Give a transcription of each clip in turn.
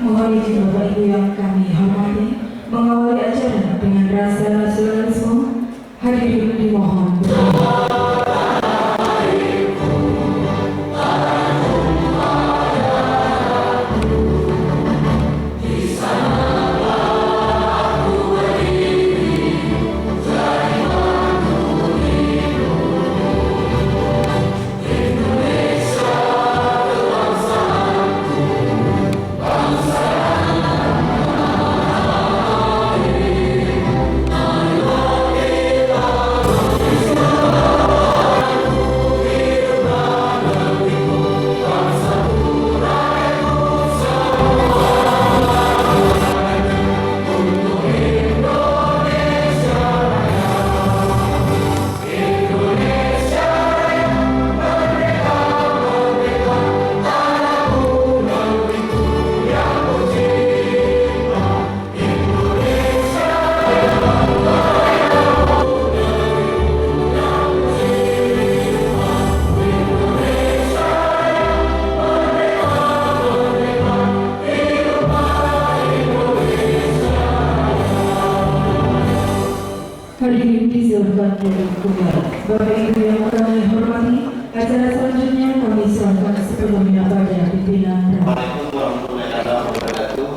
Mohon izin Bapak Ibu yang kami hormati, mengawali acara dengan rasa nasionalisme, hadirin dimohon berdiri. Hadirin disilakan duduk kembali. Bapak Ibu yang kami hormati, acara selanjutnya kami serahkan sepenuhnya pada pimpinan. Assalamualaikum warahmatullahi wabarakatuh.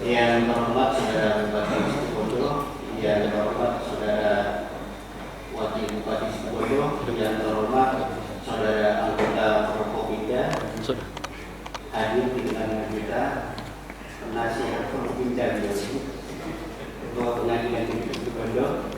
Yang terhormat Saudara Bupati Situbondo, yang terhormat Saudara Wakil Bupati Situbondo, yang terhormat Saudara anggota Forkopimda, hadir di tengah kita, penasihat Forkopimda Ketua Pengadilan Negeri Situbondo,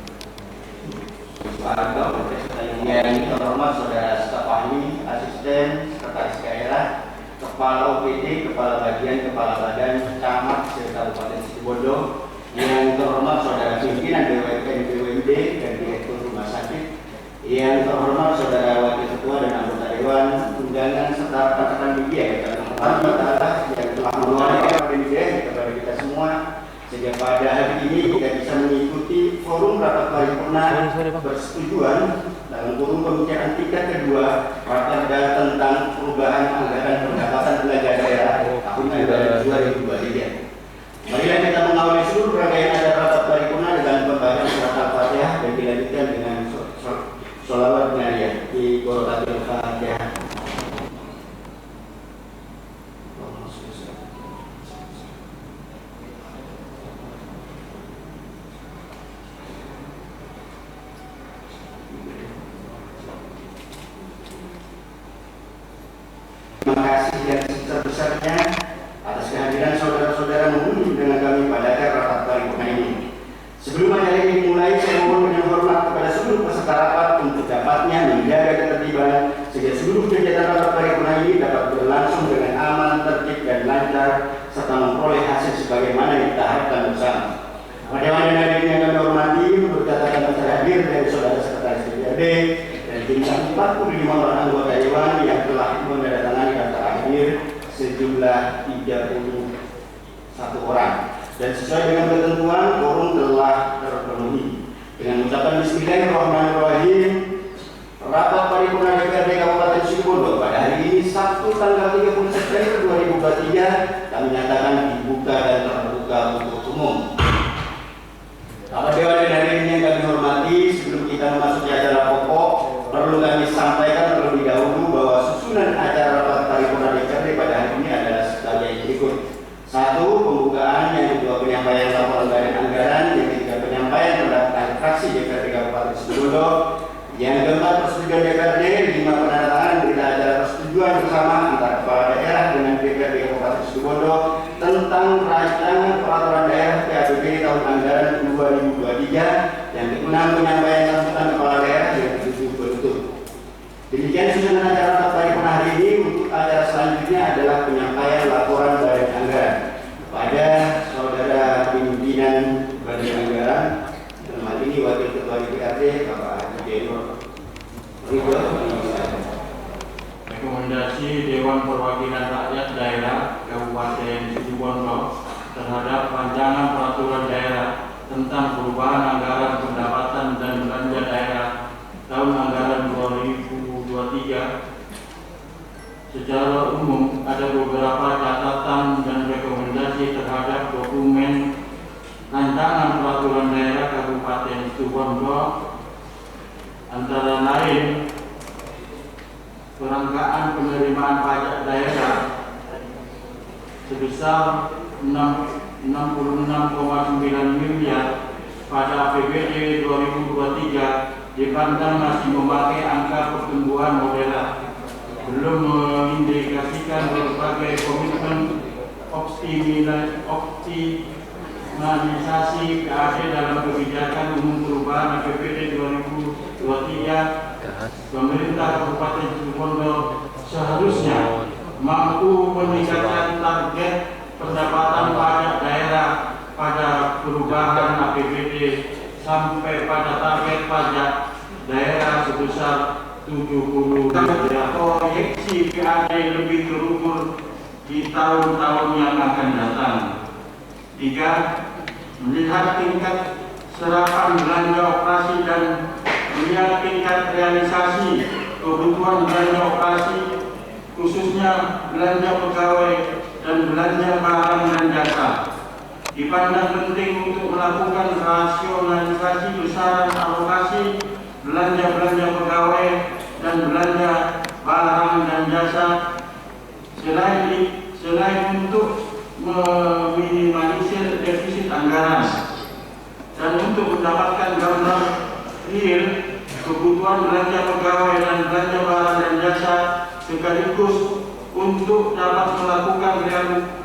yang terhormat Saudara staf ahli, asisten, sekretaris daerah, kepala OPD, kepala bagian, kepala badan, camat, serta Kabupaten Situbondo, yang terhormat Saudara pimpinan BUMN, BUMD, dan direktur rumah sakit, yang terhormat Saudara wakil ketua dan anggota dewan, undangan serta rekan-rekan media yang telah meluangkan pendidikan kepada kita semua. Sehingga pada hari ini kita bisa mengikuti forum rapat paripurna persetujuan dalam forum pembicaraan tingkat kedua raperda tentang perubahan anggaran pendapatan belanja daerah tahun anggaran 2023. Marilah kita mengawali seluruh rangkaian acara rapat paripurna dengan pembacaan surat Al-Fatihah dan dilanjutkan dengan sholawat nariyah di Qur'atul Fatihah. Terima kasih yang sebesar-besarnya atas kehadiran saudara-saudara mengunjung dengan kami pada acara rapat paripurna ini. Sebelum acara ini dimulai, saya mohon dengan hormat kepada seluruh peserta rapat untuk dapatnya menjaga ketertiban sehingga seluruh kegiatan rapat paripurna ini dapat berlangsung dengan aman, tertib, dan lancar serta memperoleh hasil sebagaimana yang kita harapkan bersama. Pada yang hadirin yang kami hormati, menurut catatan hadir dari saudara sekretaris DPRD dan jumlah 45 orang anggota dewan yang telah menandatangani daftar akhir sejumlah 31 orang. Dan sesuai dengan ketentuan, quorum telah terpenuhi. Dengan ucapan Bismillahirrahmanirrahim, rapat paripurna DPRD Kabupaten Situbondo pada hari ini Sabtu tanggal 30 September 2023 kami nyatakan dibuka dan terbuka untuk umum. Bapak Dewan dan hadirin yang kami hormati, sebelum kita memasuki acara pokok, perlu kami sampaikan terlebih dahulu bahwa susunan acara rapat paripurna DPRD pada hari ini adalah sebagai berikut. 1. Pembukaan, yang kedua penyampaian laporan badan anggaran, yang ketiga penyampaian pendapat fraksi DPRD Kabupaten Situbondo, yang keempat persetujuan DPRD, 5 penandatanganan berita acara persetujuan bersama antara kepala daerah dengan DPRD Kabupaten Situbondo tentang rancangan peraturan daerah PABB tahun anggaran 2023, yang keenam penyampaian sambutan kepala daerah yang ketujuh penutup. Demikian susunan acara rapat paripurna hari ini. Untuk acara selanjutnya adalah penyampaian laporan badan anggaran kepada saudara pimpinan badan anggaran, dalam hal ini wakil ketua DPRD Bapak Haji Denur Ridho. Rekomendasi Dewan Perwakilan Rakyat Daerah Kabupaten Situbondo terhadap rancangan peraturan daerah tentang perubahan anggaran pendapatan dan belanja daerah tahun anggaran 2023 Secara umum ada beberapa catatan dan rekomendasi terhadap dokumen rancangan peraturan daerah Kabupaten Situbondo, antara lain perangkaan penerimaan pajak daerah sebesar 66,9 miliar pada APBD 2023 dipandang masih memakai angka pertumbuhan moderat, belum mengindikasikan berbagai komitmen optimalisasi PAD dalam kebijakan umum perubahan APBD 2023. Pemerintah Kabupaten Situbondo seharusnya mampu meningkatkan target pendapatan pajak daerah pada perubahan APBD sampai pada target pajak daerah sebesar 70 miliar. Proyeksi PAD lebih terukur di tahun-tahun yang akan datang. 3. Melihat tingkat serapan belanja operasi dan melihat tingkat realisasi kebutuhan belanja operasi, khususnya belanja pegawai dan belanja barang dan jasa, dipandang penting untuk melakukan rasionalisasi besaran alokasi belanja pegawai dan belanja barang dan jasa, selain untuk meminimalisir defisit anggaran dan untuk mendapatkan gambar real kebutuhan belanja pegawai dan belanja barang dan jasa, sekaligus untuk dapat melakukan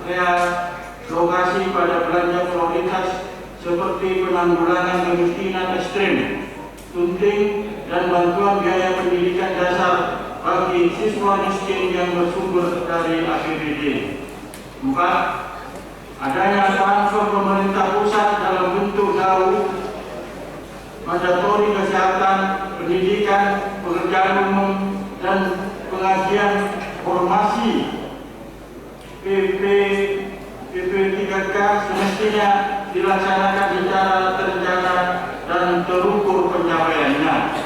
realokasi pada belanja prioritas seperti penanggulangan kemiskinan ekstrem, stunting, dan bantuan biaya pendidikan dasar bagi siswa miskin yang bersumber dari APBD. 4. Adanya transfer pemerintah pusat dalam bentuk DAU, mandatori kesehatan, pendidikan, pekerjaan umum, dan pengajian formasi PP3K semestinya dilaksanakan secara terencana dan terukur pencapaiannya.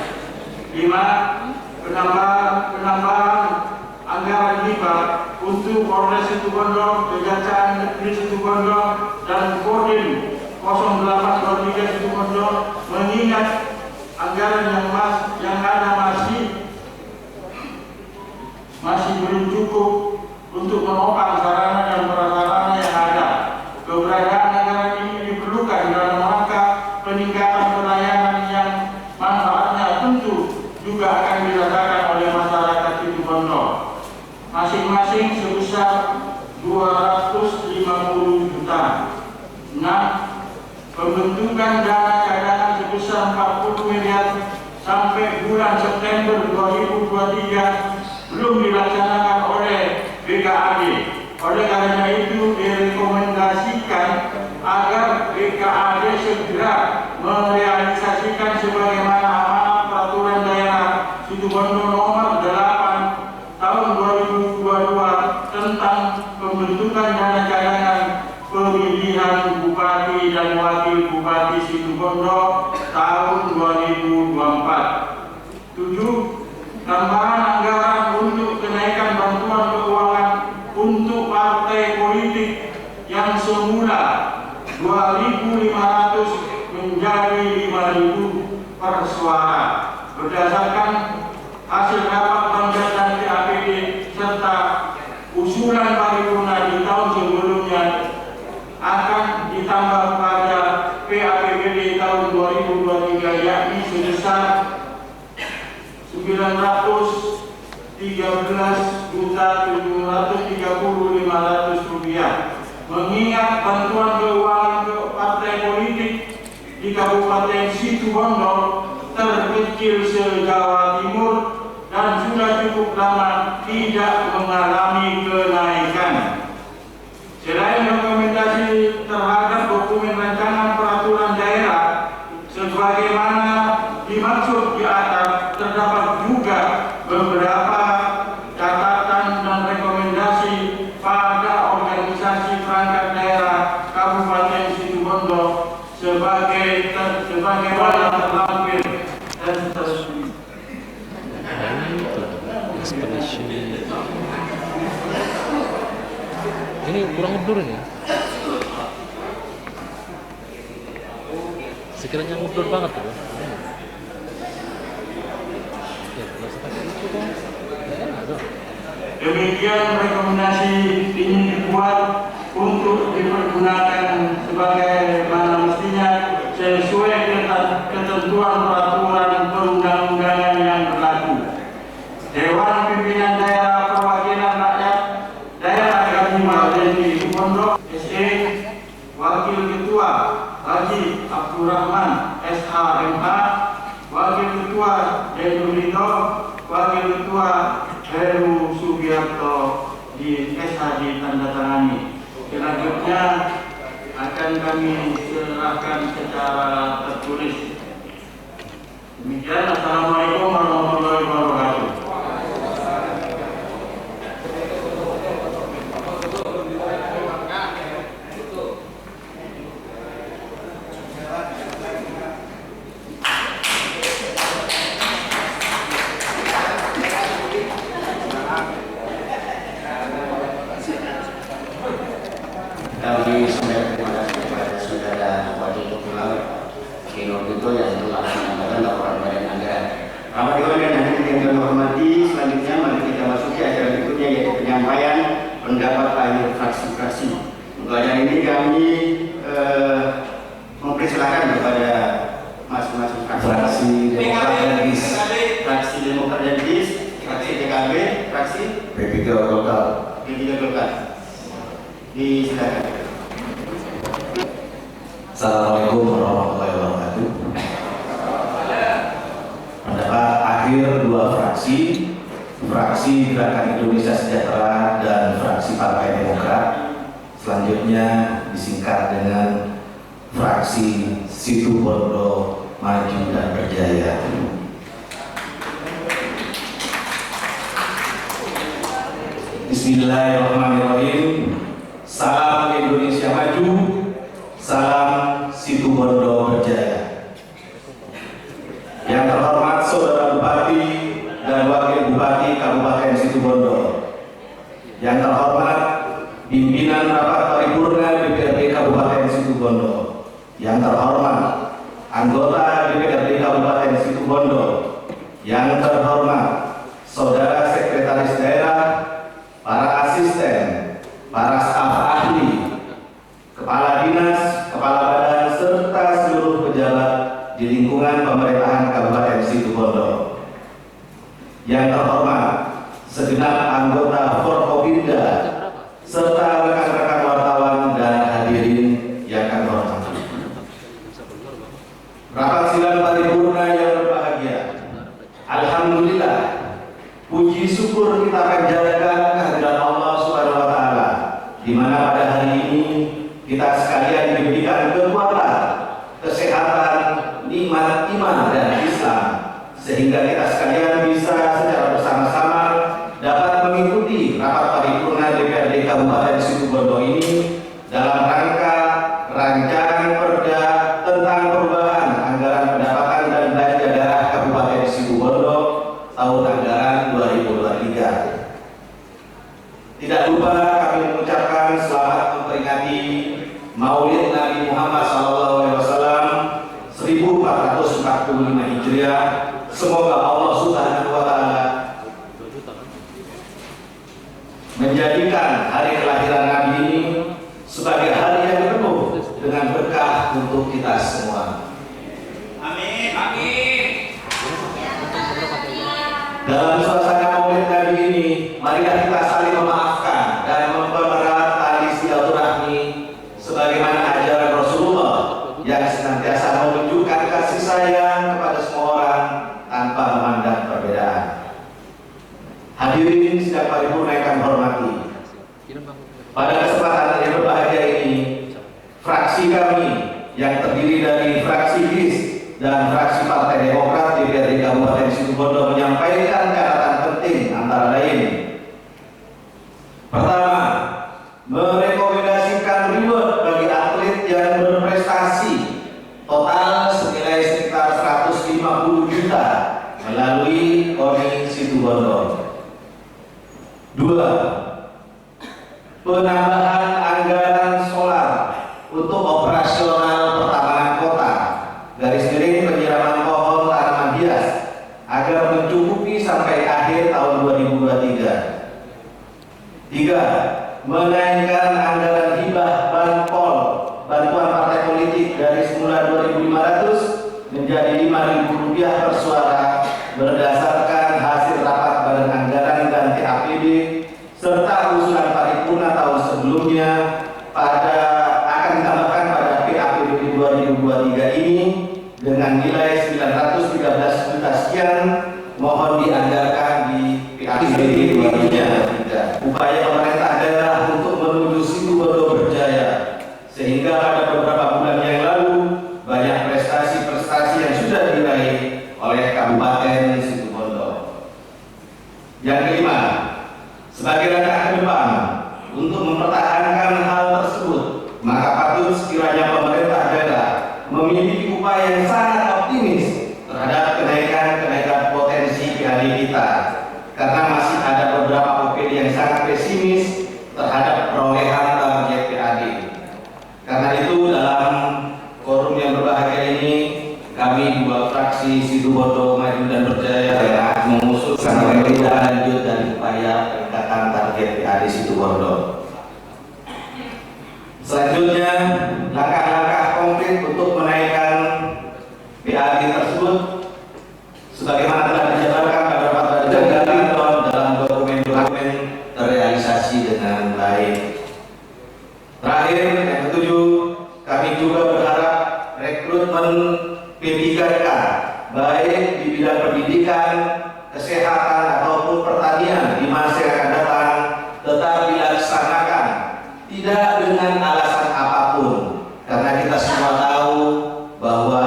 5. Penambahan anggaran hibah untuk Polres Situbondo, Kejaksaan Negeri Situbondo, dan Kodim 0823 Situbondo, mengingat anggaran yang ada masih belum cukup untuk menopang sarana dan prasarana yang ada. Keberadaan anggaran ini diperlukan dalam rangka peningkatan pelayanan yang manfaatnya tentu juga akan dirasakan oleh masyarakat Situbondo, masing-masing sebesar 250 juta. 6. Pembentukan dana cadangan sebesar 40 miliar sampai bulan September 2023 belum dilaksanakan oleh BKAD. Oleh karena itu direkomendasikan agar BKAD segera merealisasikan sebagaimana amanat peraturan daerah Situbondo nomor 8 tahun 2022 tentang pembentukan dana cadangan pemilihan bupati dan wakil bupati Situbondo tahun 2024. 7. Tambahan anggaran untuk kenaikan bantuan keuangan untuk partai politik yang semula 2.500 menjadi 5.000 per suara berdasarkan hasil rapat Banggar dan PAPD serta usulan paripurna di tahun sebelumnya akan ditambah pada PAPBD tahun 2023, yakni sebesar 913.730.500 rupiah. Mengingat bantuan keuangan ke partai politik di Kabupaten Situbondo terkecil se-Jawa Timur dan sudah cukup lama tidak mengalami kenaikan. Selain rekomendasi terhadap dokumen rancangan peraturan daerah sebagaimana dimaksud di atas, terdapat juga beberapa catatan dan rekomendasi pada organisasi perangkat daerah Kabupaten Situbondo sebagaimana terlampir dan seterusnya. Ini kurang mundur ini. Sekiranya mundur banget tuh. Ya, kalau seperti itu dong. Aduh. Demikian rekomendasi ini dibuat untuk dipergunakan sebagaimana mestinya sesuai dengan ketentuan peraturan perundang-undangan yang berlaku. Dewan Pimpinan Daerah Perwakilan Rakyat Daerah Kabupaten Situbondo SE, Wakil Ketua Haji Abdurrahman SHMH, Wakil Ketua Denur Ridho, Wakil Ketua Heru Sugiarto di SH ditandatangani. Selanjutnya akan kami serahkan secara tertulis. Demikian, Assalamualaikum warahmatullahi wabarakatuh. Kami sampaikan terima kasih kepada saudara Wakil Ketua Kino Tito yang telah menyampaikan laporan badan anggaran. Rapat Dewan dan hadirin yang kami hormati, selanjutnya mari kita masuki acara berikutnya yaitu penyampaian pendapat akhir fraksi-fraksi. Untuk acara ini kami mempersilakan kepada masing-masing fraksi Demokrat dan GIS, fraksi Demokrat dan GIS, fraksi PKB, fraksi P3 Golkar. P3 Golkar. Disilakan. Assalamualaikum warahmatullahi wabarakatuh. Pendapat akhir dua fraksi, fraksi Gerakan Indonesia Sejahtera dan fraksi Partai Demokrat, selanjutnya disingkat dengan fraksi Situbondo Maju dan Berjaya. Bismillahirrahmanirrahim. Salam Indonesia Maju, salam Situbondo Berjaya. Yang terhormat Saudara Bupati dan Wakil Bupati Kabupaten Situbondo, yang terhormat pimpinan rapat paripurna DPRD Kabupaten Situbondo, yang terhormat anggota DPRD Kabupaten Situbondo, yang terhormat Saudara Sekretaris Daerah, para asisten, para staf ahli, kepala dinas, kepala badan, serta seluruh pejabat di lingkungan pemerintahan Kabupaten Situbondo. Yang terhormat segenap anggota Forkopimda serta rekan-rekan wartawan dan hadirin yang kami hormati. Rapat sidang paripurna yang berbahagia. Alhamdulillah, puji syukur kita panjatkan kehadirat Allah Subhanahu wa taala, di mana pada hari ini kita sekalian diberikan kekuatan, kesehatan, nikmat iman dan Islam, sehingga kita sekalian bisa secara bersama-sama dapat mengikuti rapat paripurna DPRD Kabupaten Situbondo ini dalam rangka rancangan perda tentang perubahan anggaran pendapatan dan belanja daerah Kabupaten Situbondo tahun anggaran 2023. Tidak lupa kami mengucapkan selamat memperingati Maulid Nabi Muhammad SAW 1445 Hijriah. Semoga Allah Subhanahu wa taala menjadikan hari kelahiran Nabi ini sebagai hari yang penuh dengan berkah untuk kita semua. Amin. Amin. Dalam suasana Maulid Nabi ini, marilah kita saling memaafkan dan mempererat tali silaturahmi sebagaimana ajaran Rasulullah yang senantiasa menunjukkan kasih sayang kepada semua orang tanpa memandang perbedaan. Hadirin sidang paripurna yang kami hormati, pada kesempatan yang berbahagia ini, fraksi kami yang terdiri dari fraksi GIS dan fraksi Partai Demokrat DPRD Kabupaten Situbondo menyampaikan catatan penting antara lain. Pertama, merekomendasikan reward bagi atlet yang berprestasi total senilai sekitar 150 juta melalui KONI Situbondo. Dua, penambahan anggaran solar untuk operasional pertamanan kota, garis miring penyiraman pohon tanaman hias agar mencukupi sampai akhir tahun 2023. 3. Menaikkan anggaran hibah banpol bantuan partai politik dari semula 2.500 menjadi Rp5.000 per suara berdasarkan hasil rapat Badan Anggaran dan TAPB serta usulan paripurna tahun sebelumnya akan ditambahkan pada PAPBD 2023 ini dengan nilai 913 juta sekian, mohon dianggarkan di PAPBD 2023. Upaya pemerintah daerah untuk menuju Situbondo berjaya, sehingga pada beberapa bulan yang lalu banyak prestasi-prestasi yang sudah diraih oleh Kabupaten Situbondo. Yang kelima, sebagai langkah ke depan untuk mempertahankan hal tersebut, maka patut sekiranya pemerintah daerah memiliki upaya yang sangat optimis terhadap kenaikan potensi PAD kita, karena masih ada beberapa OPD yang sangat pesimis terhadap perolehan target PAD. Karena itu dalam forum yang berbahagia ini, kami dua fraksi Situbondo Maju dan Berjaya mengusulkan tindak lanjut dari upaya peningkatan target PAD Situbondo. Selanjutnya, langkah-langkah konkret untuk menaikkan PAD tersebut sebagaimana telah dijabarkan pada rapat Badan Anggaran dalam dokumen-dokumen terrealisasi dengan baik. Terakhir, yang ketujuh, kami juga berharap rekrutmen P3K baik di bidang pendidikan, kesehatan ataupun pertanian di masa yang akan datang tetap dilaksanakan, tidak dengan alasan apapun, karena kita semua tahu bahwa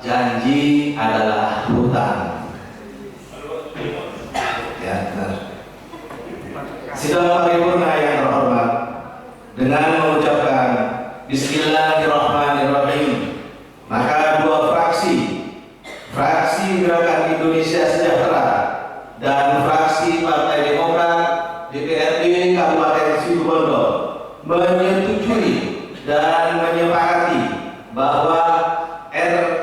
janji adalah hutang. Ya, benar. Sidang paripurna yang terhormat, dengan mengucapkan Bismillahirrahmanirrahim, maka dua fraksi Gerakan Indonesia Sejahtera dan fraksi Partai Demokrat DPRD Kabupaten Situbondo menyetujui dan menyepakati bahwa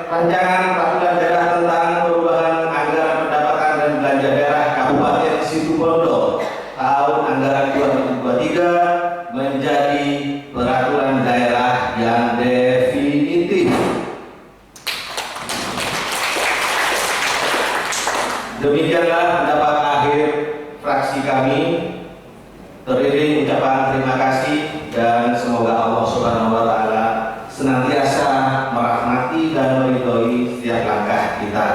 rancangan peraturan daerah tentang perubahan anggaran pendapatan dan belanja daerah Kabupaten Situbondo tahun anggaran 2023 menjadi peraturan daerah yang definitif. Demikianlah pendapat akhir fraksi kami. Teriring ucapan terima kasih dan semoga Allah Subhanahu wa taala senantiasa merahmati dan meridhoi setiap langkah kita.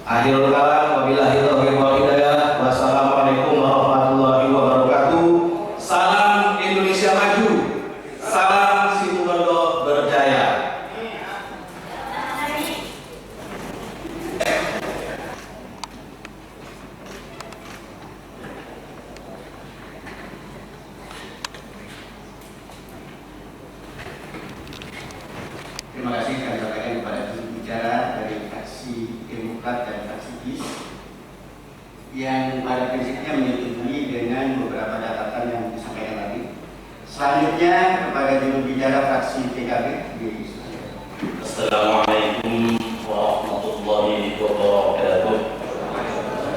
Akhirul kalam, wabillahi taufiq wal hidayah. Wassalamualaikum warahmatullahi wabarakatuh. Salam Indonesia Maju. Salam Situbondo Berjaya. Terima kasih kami sampaikan kepada bicara dari fraksi Demokrat dan fraksi GIS yang pada prinsipnya menyetujui dengan beberapa catatan yang disampaikan tadi. Selanjutnya kepada juru bicara fraksi PKB. Assalamualaikum warahmatullahi wabarakatuh.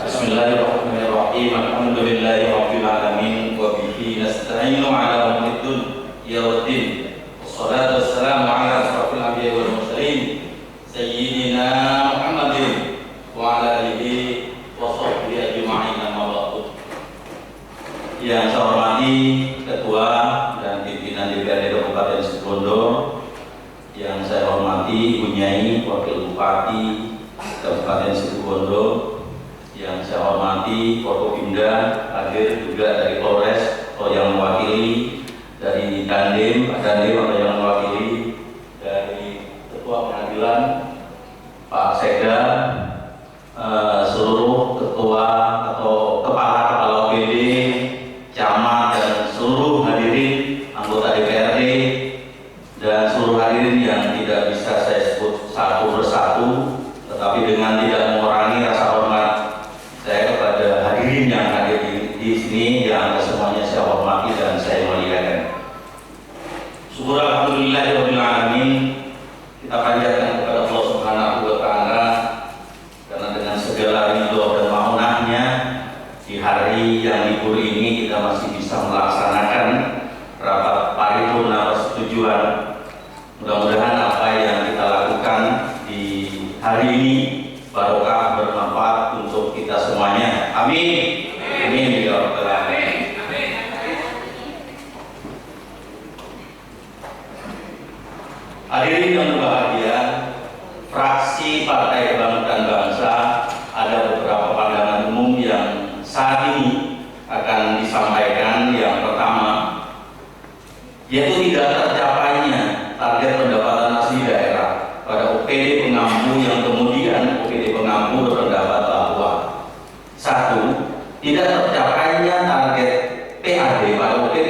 Bismillahirrahmanirrahim. Alhamdulillahi rabbil alamin wa bihi nasta'inu ala umuriddin yawaddin. Wassalatu wassalamu ala asrafil anbiya'i wal mursalin sayyidina Muhammadin wa ala alihi wa sahbihi ajma'in, amma ba'du. Yang saya hormati Ketua dan pimpinan DPRD Kabupaten Situbondo, yang saya hormati Ibu Nyai Wakil Bupati Kabupaten Situbondo, yang saya hormati Forkopimda, hadir juga dari Polres atau yang mewakili, dari Dandim, Pak Dandim atau yang mewakili, dari Ketua Pengadilan, Pak Sekda, seluruh ketua atau kepala OPD, camat dan seluruh hadirin anggota DPRD dan seluruh hadirin yang tidak bisa saya sebut satu persatu, tetapi dengan tidak mengurangi rasa hormat saya kepada hadirin yang hadir di sini sini yang semuanya saya hormati dan saya muliakan. Syukur alhamdulillahirabbil alamin, kita panjatkan kepada Allah Subhanahu wa taala karena dengan segala ridho dan maunahnya di hari yang libur ini kita masih bisa melaksanakan rapat paripurna persetujuan. Mudah-mudahan apa yang kita lakukan di hari ini barokah, bermanfaat untuk kita semuanya. Amin. Amin ya rabbal alamin. Hadirin yang berbahagia, fraksi Partai Kebangkitan Bangsa ada beberapa pandangan umum yang saat ini akan disampaikan. Yang pertama, yaitu tidak tercapainya target pendapatan asli daerah pada OPD pengampu, yang kemudian OPD pengampu berpendapat bahwa satu, tidak tercapainya target PAD pada OPD.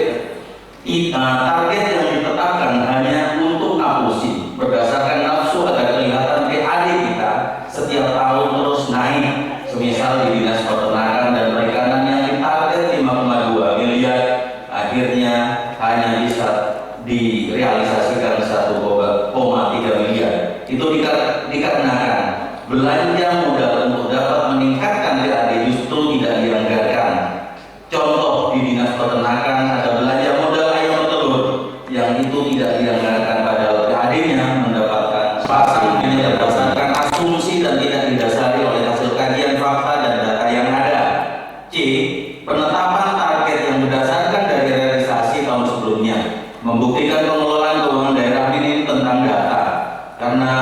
Target yang ditetapkan hanya untuk ngapusi berdasarkan nafsu agar kelihatan PAD kita setiap tahun terus naik. Semisal di Dinas Peternakan dan Perikanan yang ditarget 5,2 miliar, akhirnya hanya bisa direalisasikan 1,3 miliar. Itu dikarenakan belanja modal untuk dapat meningkatkan PAD justru tidak dianggarkan. Contoh, di Dinas Peternakan ada belanja modal ayam telur yang itu tidak dianggarkan, padahal PAD-nya mendapatkan pasang hanya berdasarkan asumsi dan tidak didasari oleh hasil kajian fakta dan data yang ada. C. Penetapan target yang berdasarkan dari realisasi tahun sebelumnya membuktikan pengelolaan keuangan daerah ini tentang data, karena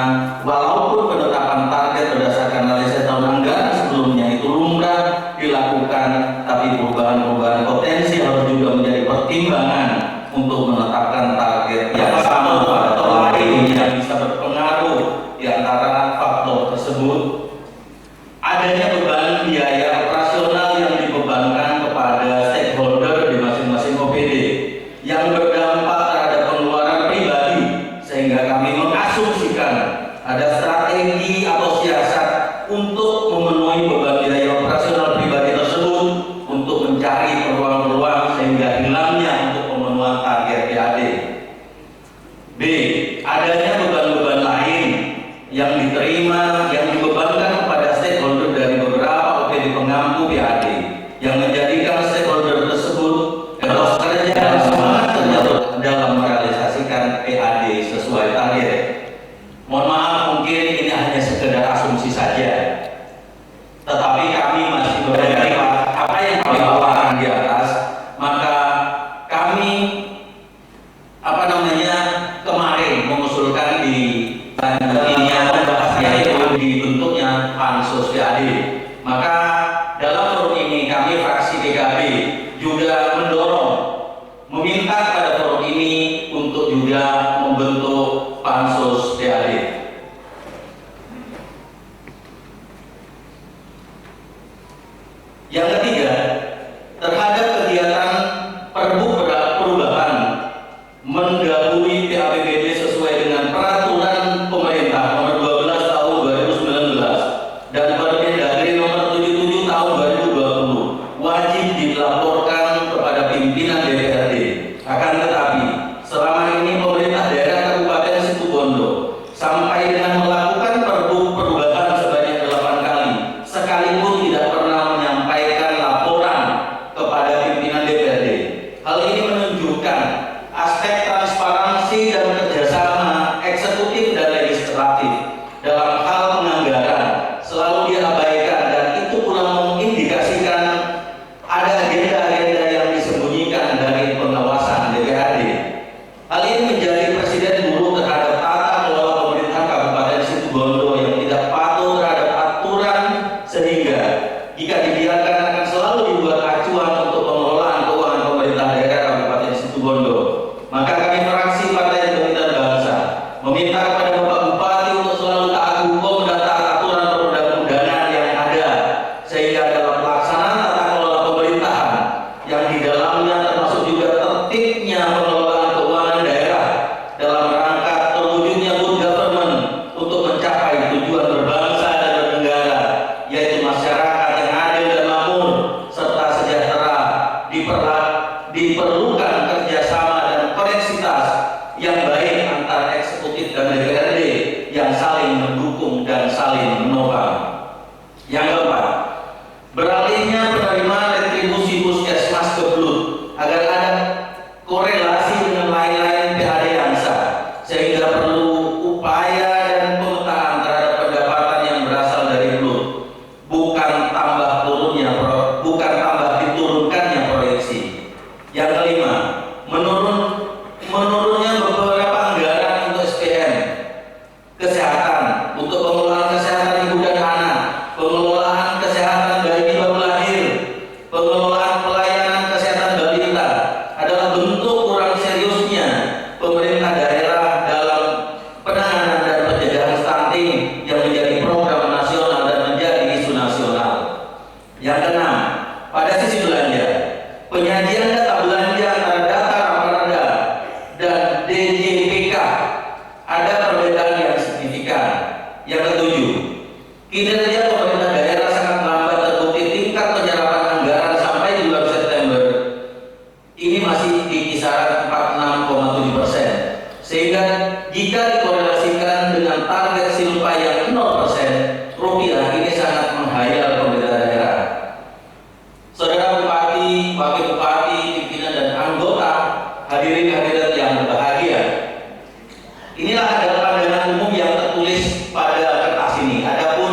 walaupun penetapan target berdasarkan analisis tahun anggaran sebelumnya itu lumrah dilakukan, tapi perubahan-perubahan potensi harus juga menjadi pertimbangan untuk menetapkan target yang sama atau lain yang bisa berpengaruh. Di antara faktor tersebut, adanya beban biaya operasional yang dibebankan kepada stakeholder di masing-masing OPD yang berdampak terhadap pengeluaran pribadi, sehingga kami mengasumsikan ada strategi atau siasat untuk memenuhi beban biaya operasional pribadi tersebut untuk mencari peluang-peluang sehingga hilangnya untuk pemenuhan target PAD. B. Adanya beban-beban lain yang diterima yang dibebankan kepada stakeholder dari beberapa OPD pengampu PAD yang menjadikan stakeholder tersebut terus kerja dan semangat kerja dalam merealisasikan PAD sesuai target. Mohon maaf, mungkin ini hanya sekedar asumsi saja, tetapi kami masih berdalih apa yang dibawakan di atas. Maka kami kemarin mengusulkan di yaitu dibentuknya pansus PAD. Maka dalam forum ini kami fraksi PKB juga mendorong, meminta kepada forum ini untuk juga membentuk pansus PAD. Yang ketiga, terhadap kegiatan Perbu perubahan mendahului PAPBD sesuai dengan peraturan pemerintah nomor 12 tahun 2019 dan Permendagri nomor 77 tahun 2020 wajib dilaporkan kepada pimpinan DPRD. Akan tetapi selama ini pemerintah daerah Kabupaten Situbondo sampai dengan melakukan Perbu perubahan sebanyak 8 kali, sekalipun tidak pernah menyampaikan laporan kepada pimpinan DPRD. Hal ini menunjukkan aspek transparansi dan kerjasama eksekutif dan legislatif dalam hal penganggaran selalu diabaikan, dan itu pula mengindikasikan ada agenda-agenda yang disembunyikan dari pengawasan DPRD. Hal ini menjadi presiden buruk terhadap tata kelola pemerintahan Kabupaten Situbondo yang tidak patuh terhadap aturan, sehingga jika dibiarkan akan selalu dibuat acuan untuk pengelolaan keuangan pemerintah daerah Kabupaten Situbondo. Maka kami fraksi Partai Kebangkitan Bangsa meminta kepada Bapak Bupati untuk selalu taat hukum dan taat aturan perundang-undangan yang ada, sehingga dalam pelaksanaan tata kelola pemerintahan yang di dalamnya termasuk juga tertibnya pengelolaan keuangan daerah dalam rangka terwujudnya good government untuk mencapai tujuan berbangsa dan bernegara, yaitu masyarakat yang adil dan makmur serta sejahtera, diperlukan kerjasama dan koneksitas yang baik antara eksekutif dan DPRD yang saling mendukung dan saling menopang. Yang keempat, beralihnya penerimaan retribusi puskesmas ke BLUT agar ada korelasi dengan lain-lain PAD ANSA, sehingga perlu upaya dan pemetaan terhadap pendapatan yang berasal dari BLUT, bukan tambah diturunkannya proyeksi. Yang kelima, menurunnya beberapa anggaran untuk SPM, kesehatan, untuk pengelolaan kesehatan ibu dan anak, pengelolaan kesehatan bayi baru lahir, pengelolaan pelayanan kesehatan balita adalah bentuk kurang seriusnya pemerintah daerah dalam penanganan dan pencegahan stunting yang menjadi program nasional dan menjadi isu nasional. Yang keenam, pada sisi belanja, penyajian data belanja antara data Raperda dan DJPK ada perbedaan yang signifikan. Yang ketujuh, kinerja pemerintah daerah sangat lambat, terbukti tingkat penyerapan anggaran sampai di bulan September ini masih di kisaran 46,7%, sehingga jika dikorelasikan dengan target silpa yang 0%, rupiah ini sangat menghayal pemerintah daerah. Saudara Bupati, Wakil Bupati, pimpinan dan anggota, hadirin hadirat yang berbahagia, inilah adalah pandangan umum yang tertulis pada kertas ini. Adapun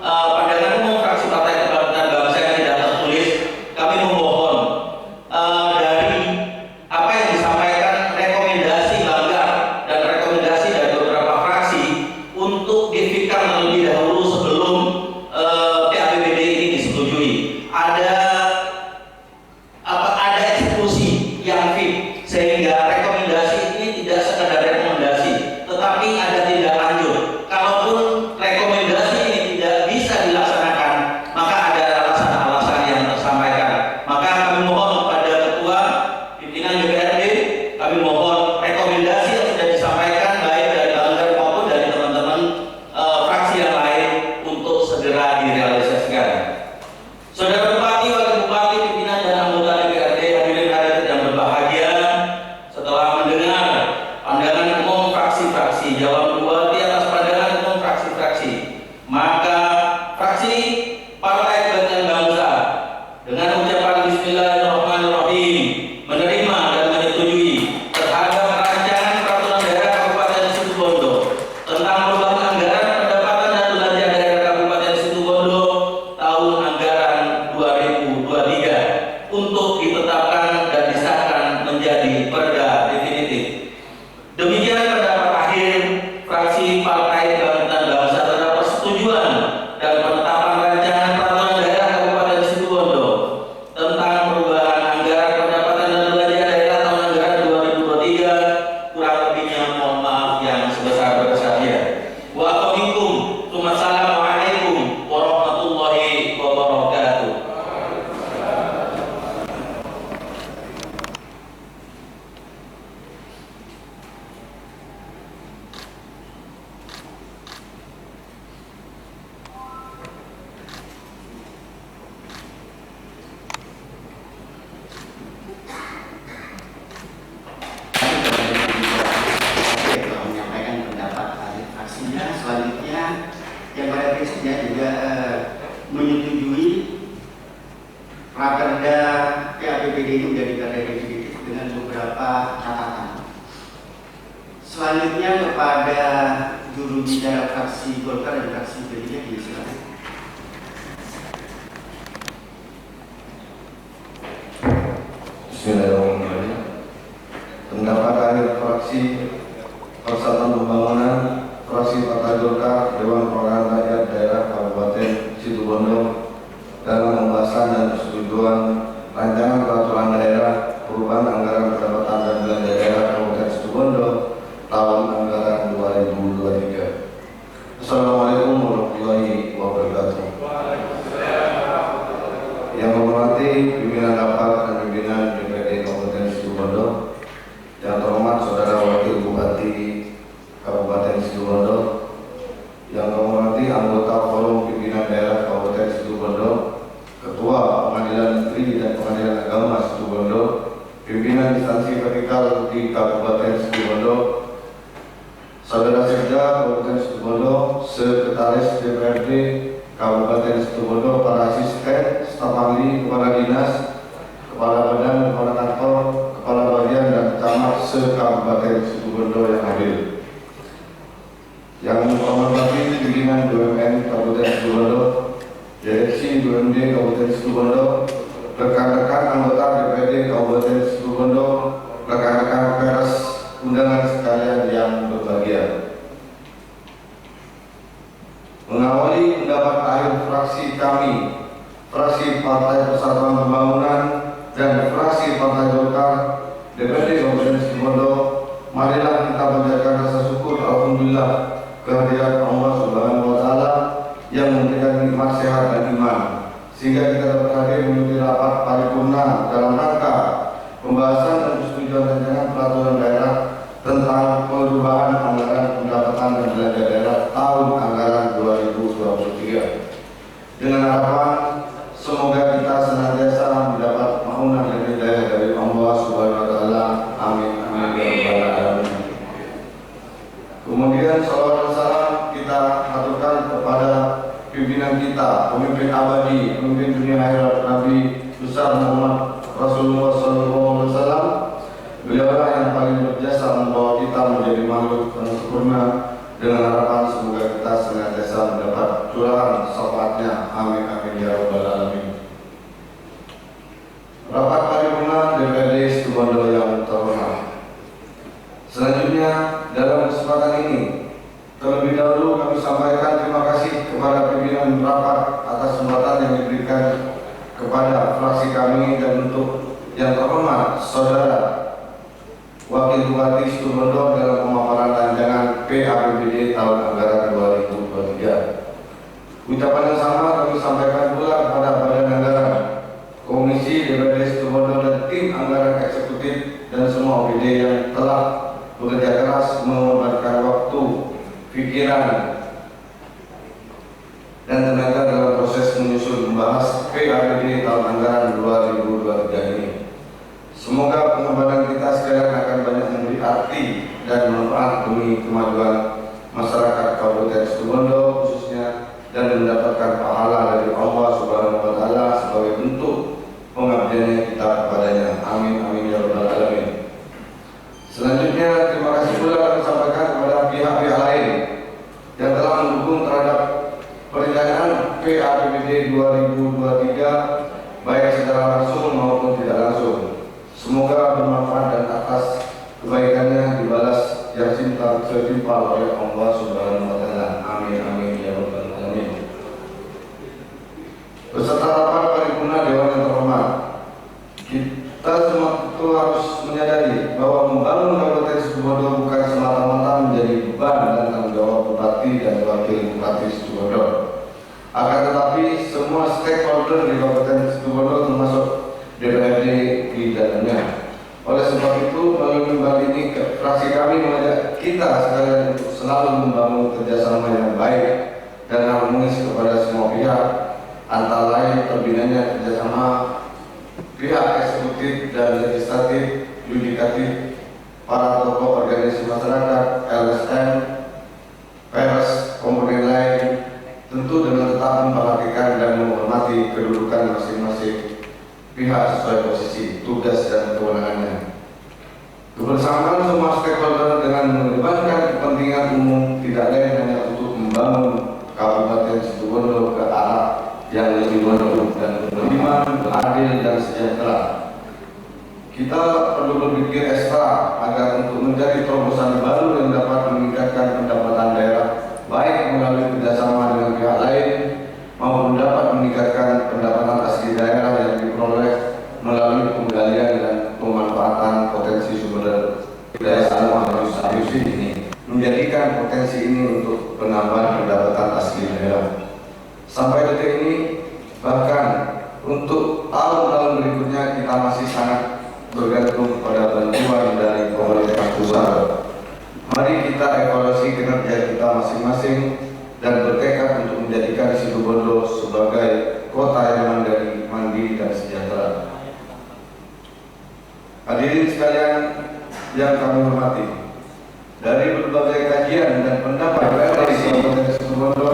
pandangan umum fraksi Partai Kebangkitan Bangsa yang tidak tertulis, kami memohon dari apa yang disampaikan rekomendasi banggar dan rekomendasi dari beberapa fraksi untuk difikirkan terlebih dahulu sebelum PAPBD ini disetujui. Ada eksekusi yang fit, sehingga rekomendasi ini tidak sekedar rekomendasi, tetapi ada tindak lanjut. Kalaupun rekomendasi ini tidak bisa dilaksanakan, maka ada alasan-alasan yang tersampaikan. Maka kami mohon kepada Ketua Pimpinan DPRD, kami mohon rekomendasi yang sudah disampaikan baik dari Banggar maupun dari teman-teman fraksi yang lain untuk segera direalisasikan. Saudara Bupati, Wakil Bupati, pimpinan dan anggota DPRD, hadirin hadirat yang berbahagia, setelah mendengar pandangan umum fraksi-fraksi, jawaban Bupati atas pandangan umum fraksi-fraksi, maka fraksi Partai Kebangkitan Bangsa dengan ucapan Bismillahirrahmanirrahim menerima dan menyetujui terhadap rancangan peraturan daerah Kabupaten Situbondo tentang perubahan anggaran pendapatan dan belanja daerah Kabupaten Situbondo tahun anggaran 2023 untuk ditetapkan dan disahkan menjadi perda definitif. Demikian pendapat akhir fraksi Partai Kebangkitan Bangsa terhadap persetujuan dan penetapan rancangan peraturan daerah Kabupaten Situbondo tentang perubahan anggaran pendapatan dan belanja daerah tahun anggaran 2023. Kurang lebihnya mohon maaf yang sebesar-besarnya. Wassalamualaikum warahmatullahi wabarakatuh. Telah menyampaikan pendapat dari fraksinya. Selanjutnya yang pada prinsipnya juga menyetujui Raperda PAPBD ini menjadi perda definitif dengan beberapa catatan. Selanjutnya kepada juru bicara fraksi Golkar dan fraksi P3 disilakan. Bismillahirrahmanirrahim. Pendapat akhir fraksi Persatuan Pembangunan, fraksi Partai Golkar, Dewan Perwakilan Rakyat Daerah Kabupaten Situbondo dalam pembahasan dan persetujuan rancangan peraturan daerah perubahan anggaran pendapatan dan belanja daerah Kabupaten Situbondo tahun anggaran 2023. Assalamualaikum warahmatullahi wabarakatuh. Yang menghormati pimpinan rapat dan pimpinan Kabupaten Situbondo, yang terhormat Saudara Wakil Bupati Kabupaten instansi vertikal di Kabupaten Situbondo, Saudara Sekda Kabupaten Situbondo, Sekretaris DPRD Kabupaten Situbondo, para asisten, staf ahli, kepala dinas, kepala badan, kepala kantor, kepala bagian dan camat se-Kabupaten Situbondo yang hadir. Yang menghormati pimpinan BUMN Kabupaten Situbondo, Direksi BUMD Kabupaten Situbondo, rekan-rekan anggota DPRD Kabupaten Situbondo, rekan-rekan pers, undangan sekalian yang berbahagia. Mengawali pendapat akhir fraksi kami, fraksi Partai Persatuan Pembangunan dan fraksi Partai Golkar DPRD Kabupaten Situbondo, marilah kita panjatkan rasa syukur alhamdulillah kehadirat Allah Subhanahu wa taala yang memberikan nikmat sehat dan iman, sehingga kita dapat hadir mengikuti rapat paripurna dalam rangka pembahasan dan persetujuan rancangan peraturan daerah tentang perubahan anggaran pendapatan dan belanja daerah tahun anggaran 2023. Dengan harapan semoga kita senantiasa mendapat maunah dan hidayah dari Allah Subhanahu wa taala. Amin amin ya rabbal alamin. Kemudian salawat dan salam kita aturkan kepada pimpinan kita, pemimpin abadi, pemimpin dunia akhirat Nabi besar Muhammad Rasulullah SAW. Beliaulah yang paling berjasa membawa kita menjadi makhluk yang sempurna, dengan harapan semoga kita senantiasa mendapat curahan syafaatnya. Amin amin ya rabbal alamin. Rapat paripurna DPRD Situbondo yang terhormat. Selanjutnya dalam kesempatan ini, terlebih dahulu kami sampaikan terima kasih kepada pimpinan rapat atas kesempatan yang diberikan kepada fraksi kami, dan untuk yang terhormat Saudara Wakil Bupati Situbondo dalam pemaparan rancangan PAPBD tahun anggaran 2023. Ucapan yang sama kami sampaikan pula kepada Badan Anggaran, Komisi DPRD Situbondo dan tim anggaran eksekutif dan semua OPD yang telah bekerja keras mengorbankan waktu, pikiran, dan tenaga dalam proses menyusun membahas PAPBD tahun anggaran 2023 ini. Semoga pengorbanan kita sekalian akan banyak memberi arti dan manfaat demi kemajuan masyarakat Kabupaten Situbondo khususnya, dan mendapatkan pahala dari Allah Subhanahu wa taala sebagai bentuk pengabdiannya kita kepadanya. Amin amin ya rabbal alamin. Selanjutnya terima kasih pula kami sampaikan kepada pihak-pihak lain yang telah mendukung terhadap perencanaan PAPBD 2023 baik secara langsung maupun tidak langsung. Semoga bermanfaat dan atas kebaikannya dibalas yang setimpal oleh Allah Subhanahu wa taala. Amin amin ya rabbal alamin. Beserta rapat paripurna Dewan yang terhormat, kita semua itu harus menyadari bahwa membangun Kabupaten Situbondo bukan semata-mata menjadi beban dan tanggung jawab Bupati dan Wakil Bupati Situbondo. Akan tetapi semua stakeholder di Kabupaten Situbondo termasuk DPRD di dalamnya. Oleh sebab itu, melalui lembaga ini fraksi kami mengajak kita sekalian untuk selalu membangun kerjasama yang baik dan harmonis kepada semua pihak, antara lain terbinanya kerjasama pihak eksekutif dan legislatif, yudikatif, para tokoh organisasi masyarakat, LSM, pers, komponen lain, tentu dengan tetap memperhatikan dan menghormati kedudukan masing-masing pihak sesuai posisi, tugas dan kewenangannya. Kebersamaan semua stakeholder dengan mengedepankan kepentingan umum tidak lain hanya untuk membangun Kabupaten Situbondo ke arah yang lebih maju dan beriman, adil dan sejahtera. Kita perlu berpikir ekstra agar untuk mencari terobosan baru yang dapat meningkatkan pendapatan daerah, baik melalui kerjasama dengan pihak lain maupun dapat meningkatkan pendapatan asli daerah yang diperoleh melalui penggalian dan pemanfaatan potensi sumber daya alam manusia ini, menjadikan potensi ini untuk penambahan pendapatan asli daerah. Sampai detik ini, bahkan untuk tahun-tahun berikutnya kita masih sangat bergantung pada bantuan dari pemerintah pusat. Mari kita evaluasi kinerja kita masing-masing dan bertekad untuk menjadikan Situbondo sebagai kota yang mandiri dan sejahtera. Hadirin sekalian yang kami hormati, dari berbagai kajian dan pendapat dari Kabupaten Situbondo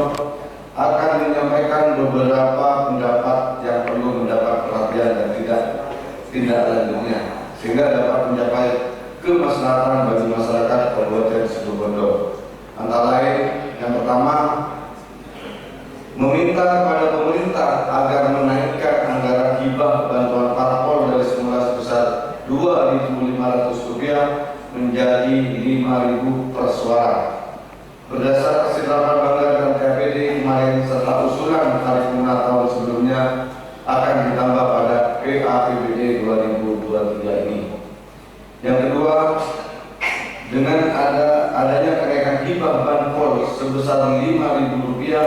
akan menyampaikan beberapa pendapat yang perlu mendapat perhatian dan tindak lanjutnya sehingga dapat mencapai kemaslahatan bagi masyarakat Kabupaten Situbondo. Antara lain, yang pertama, meminta kepada pemerintah agar menaikkan anggaran hibah bantuan parpol dari semula sebesar Rp2.500 menjadi Rp5.000 per suara. Berdasar hasil rapat banggar dan KPD kemarin serta usulan tarif lunas tahun sebelumnya akan ditambah pada PAPBD 2023 ini. Yang kedua, dengan adanya kenaikan hibah banpol sebesar Rp5.000,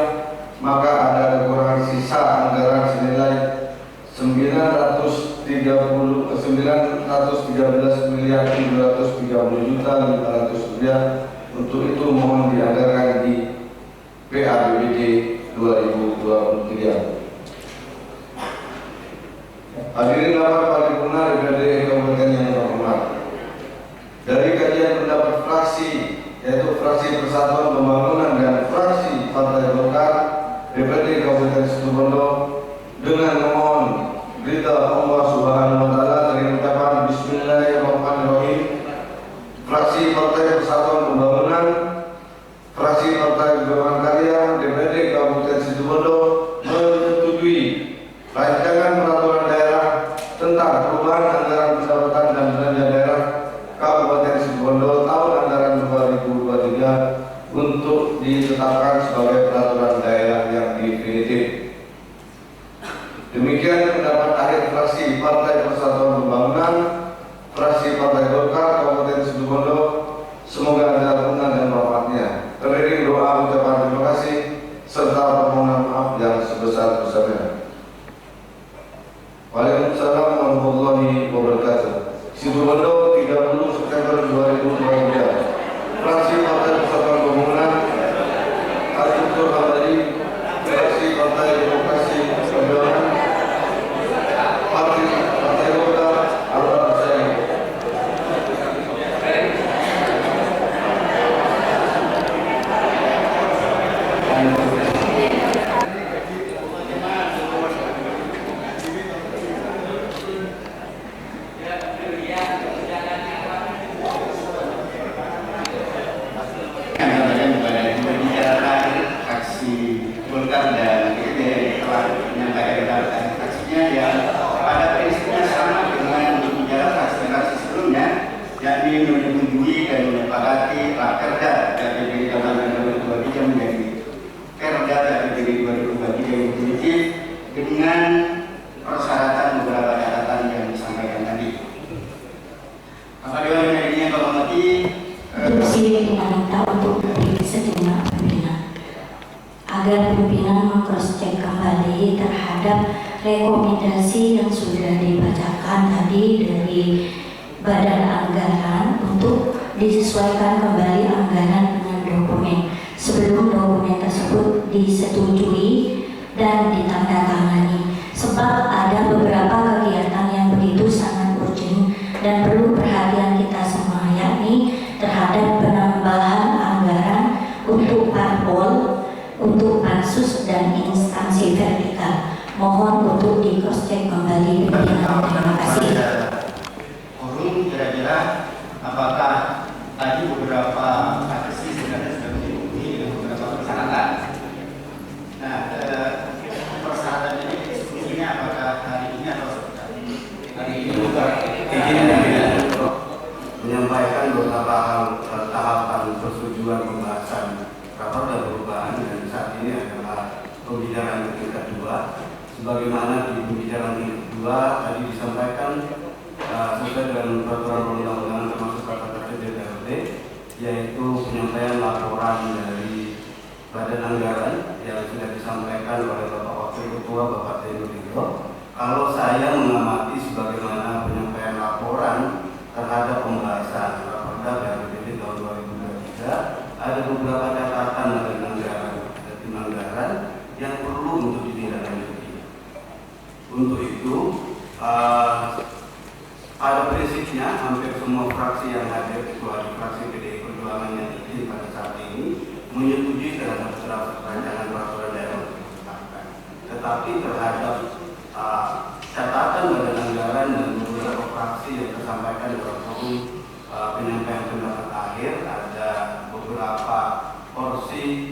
maka ada kekurangan sisa anggaran senilai 913 miliar 730 juta 500 rupiah. Untuk itu mohon dianggarkan di PAPBD 2023. Hadirin rapat paripurna DPRD Kabupaten yang terhormat, dari kajian pendapat fraksi, yaitu fraksi Persatuan Pembangunan dan fraksi Partai Golkar DPRD Kabupaten Situbondo, dengan memohon ridha Allah Subhanahu wa taala dari ucapan Bismillahirrahmanirrahim, fraksi Partai Persatuan Pembangunan, fraksi Partai Golongan Karya DPRD Kabupaten Situbondo menyetujui rancangan peraturan daerah tentang perubahan anggaran pendapatan dan belanja daerah Kabupaten Situbondo tahun anggaran 2023 untuk ditetapkan sebagai peraturan daerah yang definitif. Demikian pendapat akhir fraksi Partai Persatuan Pembangunan, fraksi Partai Golkar Kabupaten Situbondo. Semoga ada ampunan dan rahmatnya. Teriring doa ucapan terima kasih serta permohonan maaf yang sebesar-besarnya. Waalaikumsalam warahmatullahi wabarakatuh. Situbondo 30 September 2023. Fraksi Partai Persatuan Pembangunan, Artur Hamdani, fraksi Partai Demokrasi Perjuangan, Partai Golkar, Ahmad Hussein. menyetujui dan menyepakati Rakerda PAPBD tahun 2023 menjadi Perda PAPBD 2023 yang definitif dengan persyaratan beberapa catatan yang disampaikan tadi. Bapak Dewan Undangan yang hormati, Instruksi diminta untuk memberi sejumlah pimpinan agar pimpinan meng-cross-check kembali terhadap rekomendasi yang sudah dibacakan tadi dari Badan Anggaran untuk disesuaikan kembali anggaran dengan dokumen sebelum dokumen tersebut disetujui dan ditandatangani, sebab ada beberapa kegiatan yang begitu sangat urgent dan perlu perhatian kita semua, yakni terhadap penambahan anggaran untuk parpol, untuk pansus dan instansi vertikal. Mohon untuk di cross check kembali pimpinan. Terima kasih. Kira-kira apakah tadi beberapa aksi sebenarnya sudah dipenuhi dengan beberapa persyaratan. Nah, persyaratan ini diskusinya apakah hari ini atau hari ini bukan izin untuk menyampaikan beberapa hal tahapan persetujuan pembahasan raperda perubahan, dan saat ini adalah pembicaraan tingkat 2. Sebagaimana di pembicaraan tingkat 2 tadi disampaikan sesuai dengan peraturan perundang-undangan termasuk kata-kata DPRD, yaitu penyampaian laporan dari Badan Anggaran yang sudah disampaikan oleh Bapak Wakil Ketua Bapak Teno Ridho. Kalau saya mengamati sebagaimana penyampaian laporan terhadap pembahasan raperda PAPBD tahun 2023, ada beberapa catatan dari anggaran yang perlu untuk ditindaklanjuti. Untuk itu, pada Pada prinsipnya hampir semua fraksi yang hadir kecuali fraksi PDI Perjuangan yang izin pada saat ini menyetujui terhadap draft rancangan peraturan daerah yang ditetapkan. Tetapi terhadap catatan badan anggaran dan beberapa fraksi yang tersampaikan dalam forum penyampaian pendapat akhir, ada beberapa porsi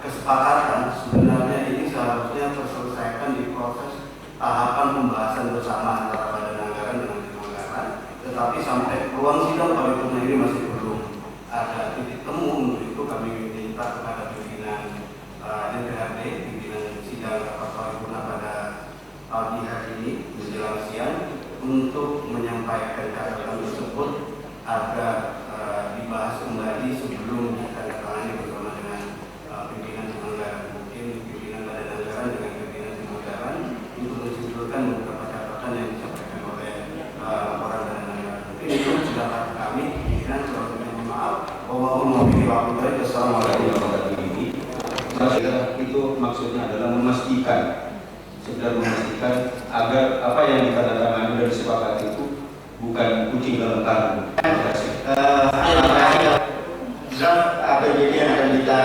kesepakatan sebenarnya ini seharusnya terselesaikan di proses tahapan pembahasan bersama antara badan anggaran dengan tim anggaran, tetapi sampai ruang sidang paripurna ini masih belum ada titik temu. Untuk itu kami minta kepada pimpinan DPRD, pimpinan sidang rapat paripurna pada pagi hari ini menjelang siang untuk menyampaikan catatan tersebut agar dibahas kembali sebelum ditandatangani bersama dengan pimpinan tim anggaran. Mungkin pimpinan badan anggaran dengan pimpinan tim anggaran untuk menyimpulkan beberapa catatan yang disampaikan oleh laporan badan anggaran. Mungkin itu pendapat kami. Pimpinan selalu maaf. Wassalamualaikum warahmatullahi wabarakatuh. Itu maksudnya adalah memastikan agar apa yang ditandatangani dan disepakati itu bukan kucing dalam karung. Draft APBD yang akan kita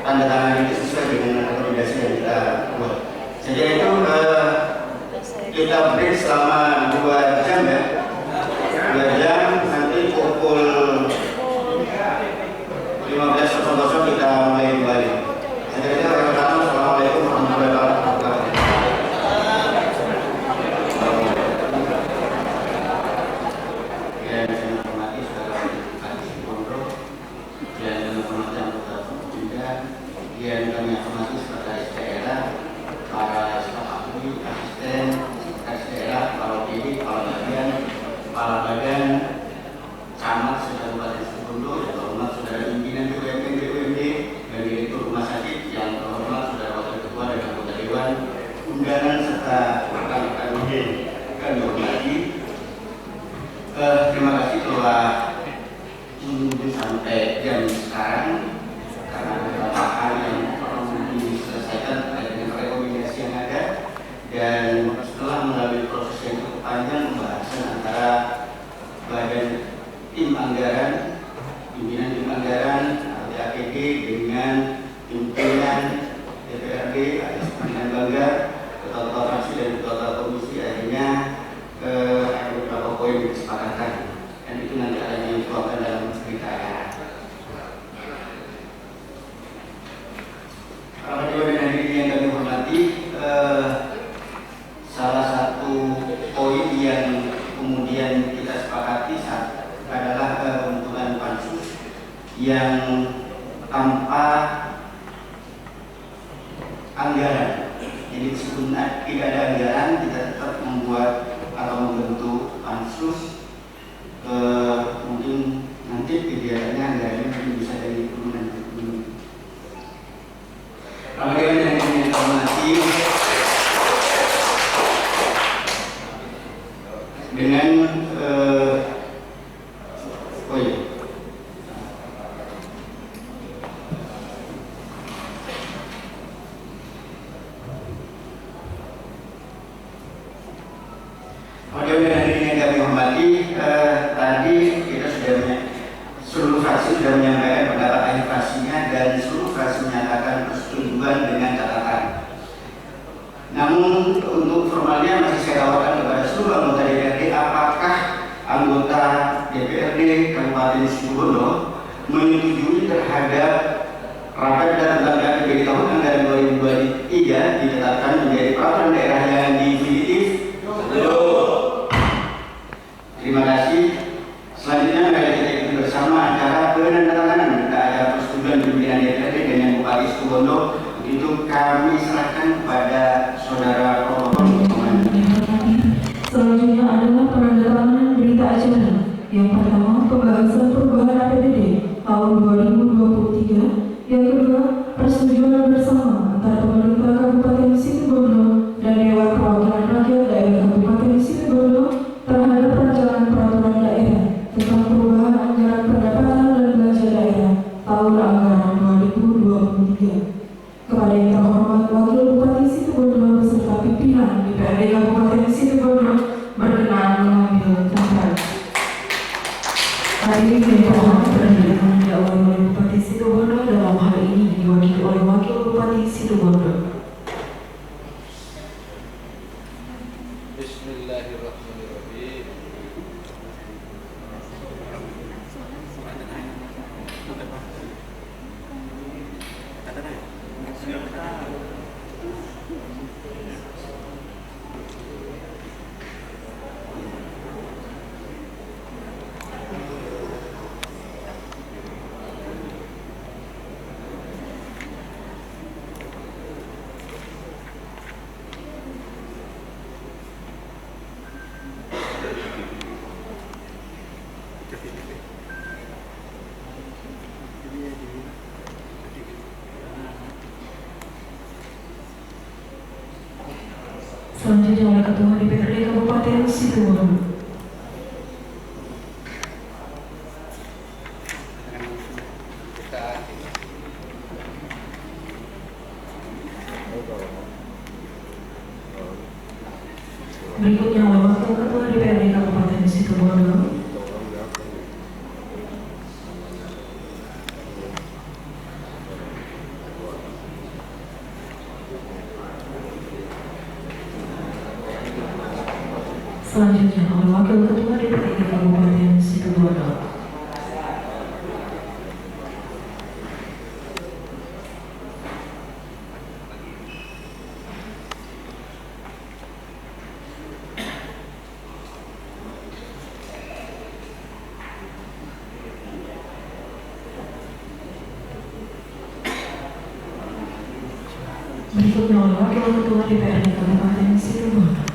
tandatangani itu sesuai dengan rekomendasi yang kita buat. Jadi itu kita break selama 2 jam ya. 2 jam nanti pukul 15.00 kita mulai kembali. Jadi itu Assalamualaikum warahmatullahi wabarakatuh. Yang saya hormati saudara Bupati Situbondo, yang hormati anggota juga, yang kami hormati sekretaris daerah, para staf ahli, asisten, sekretaris daerah, para OPD, kepala badan, camat Kabupaten Situbondo, yang terhormat saudara pimpinan BUMD, dan direktur rumah sakit, yang terhormat saudara wakil ketua dan anggota dewan, undangan serta rekan-rekan media kami hormati. Terima kasih telah menunggu sampai jam sekarang karena beberapa hal yang perlu diselesaikan terkait dengan rekomendasi yang ada, dan setelah melalui proses yang cukup panjang pembahasan antara badan tim anggaran, pimpinan tim anggaran APD dengan pimpinan DPRD, alias pimpinan Banggar, ketua-ketua fraksi dan ketua-ketua komisi, akhirnya ada beberapa poin kesepakatan, dan itu nanti akan dituangkan dalam berita acara. Para dewan dan hadirin yang kami hormati, salah satu poin yang kemudian kita sepakati adalah pembentukan pansus yang tanpa anggaran. Jadi meskipun tidak ada anggaran, kita tetap membuat atau membentuk pansus. Mungkin nanti kegiatannya anggarannya mungkin bisa dari turunan. Kemudian yang informasi dengan tadi kita seluruh fraksi sudah menyampaikan pendapat akhir fraksinya, dan seluruh fraksi menyatakan persetujuan dengan catatan. Namun untuk formalnya masih saya tawarkan kepada seluruh anggota DPRD, apakah anggota DPRD Kabupaten Situbondo menyetujui terhadap rapat tentang APBD tahun anggaran 2023 ditetapkan menjadi peraturan daerah yang definitif? Terima kasih. Selanjutnya mari kita ikuti bersama acara penandatanganan berita acara persetujuan pimpinan DPRD dengan Bupati Situbondo. Itu kami serahkan kepada saudara protokol untuk Selanjutnya adalah penandatanganan berita acara. Yang pertama, pembahasan perubahan APBD tahun 2023. Yang kedua, persetujuan bersama antara pemerintah Kabupaten Situbondo dan Dewan Perwakilan Rakyat Daerah Kabupaten Situbondo terhadap rancangan peraturan daerah tentang perubahan anggaran pendapatan dan belanja daerah tahun anggaran 2023. Kepada yang terhormat Wakil Bupati Situbondo beserta pimpinan DPRD Kabupaten Situbondo berkenan mengambil Selanjutnya oleh Ketua DPRD Kabupaten Situbondo. Berikutnya oleh Wakil Ketua DPRD Kabupaten Situbondo. Selanjutnya oleh Wakil Ketua DPRD Kabupaten Situbondo. Berikutnya oleh Wakil Ketua DPRD Kabupaten Situbondo.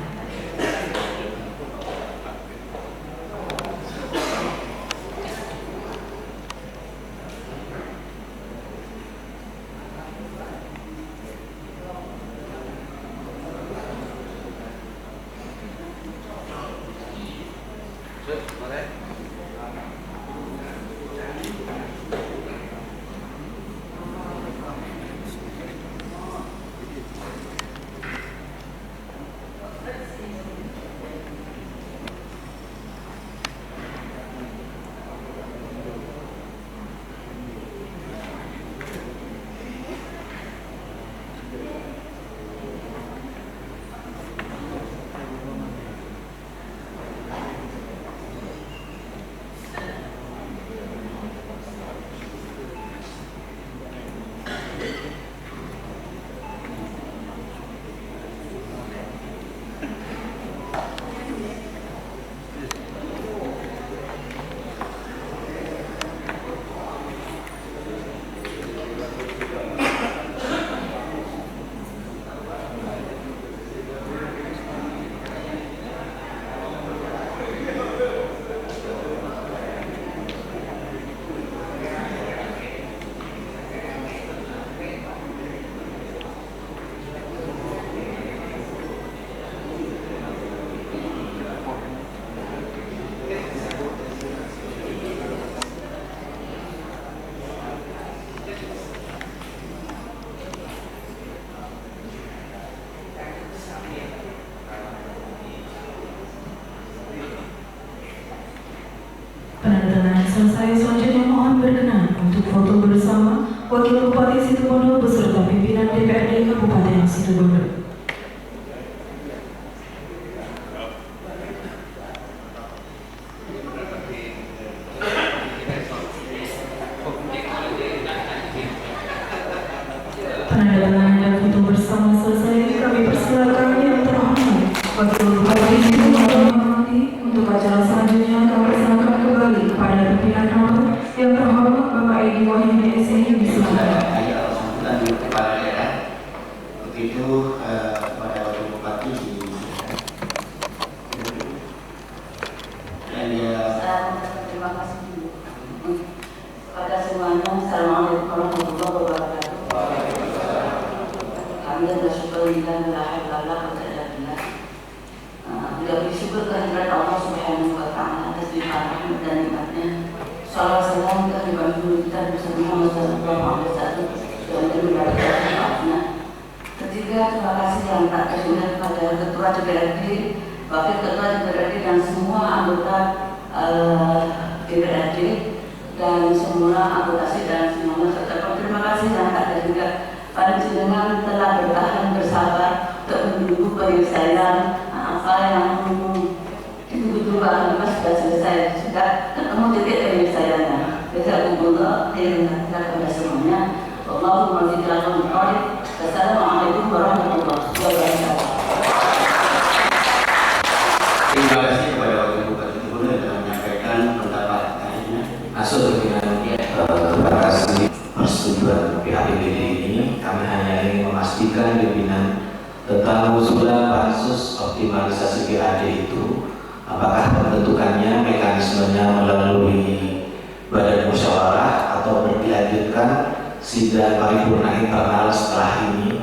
Penandatanganan selesai. Selanjutnya mohon berkenan untuk foto bersama Wakil Bupati Situbondo beserta pimpinan DPRD Kabupaten Situbondo. Penandatanganan dan foto bersama selesai. Kami persilakan yang terhormat Wakil Bupati Situbondo untuk acara selanjutnya. Kami persilakan kembali kepada pimpinan nomor yang terhormat Bapak Edi Wahyudi SI disilakan. Dan kepala daerah begitu kepada Wakil Bupati dan terima kasih kepada semuanya. Assalamualaikum warahmatullahi wabarakatuh. Kami bersyukur dan alhamdulillah kita bersyukur kehadirat Allah Subhanahu wa taala atas limpahan dan nikmatnya. Salam salam kehadirat kita bersama Muhammad sallallahu alaihi wasallam dan berbahagia. Ketiga, terima kasih yang tak terhingga kepada Ketua DPRD, Wakil Ketua DPRD dan semua anggota DPRD dan semua anggota dan semuanya serta terima kasih yang tak terhingga pada jenengan telah bertahan bersabar untuk menunggu penyelesaian apa yang ditunggu-tunggu sudah selesai, sudah ketemu titik penyelesaiannya. Jazakumullah khairan kepada semuanya. Allahumma zid lahum khairan. Wassalamualaikum warahmatullahi wabarakatuh. terima kasih kepada Wakil Bupati Situbondo yang telah menyampaikan pendapat akhirnya. Masuk Terima kasih persetujuan pihak DPD ini. Kami hanya ingin memastikan pimpinan tentang usulan pansus optimalisasi PAD itu, apakah pembentukannya mekanismenya melalui badan musyawarah atau dilanjutkan sidang paripurna internal setelah ini.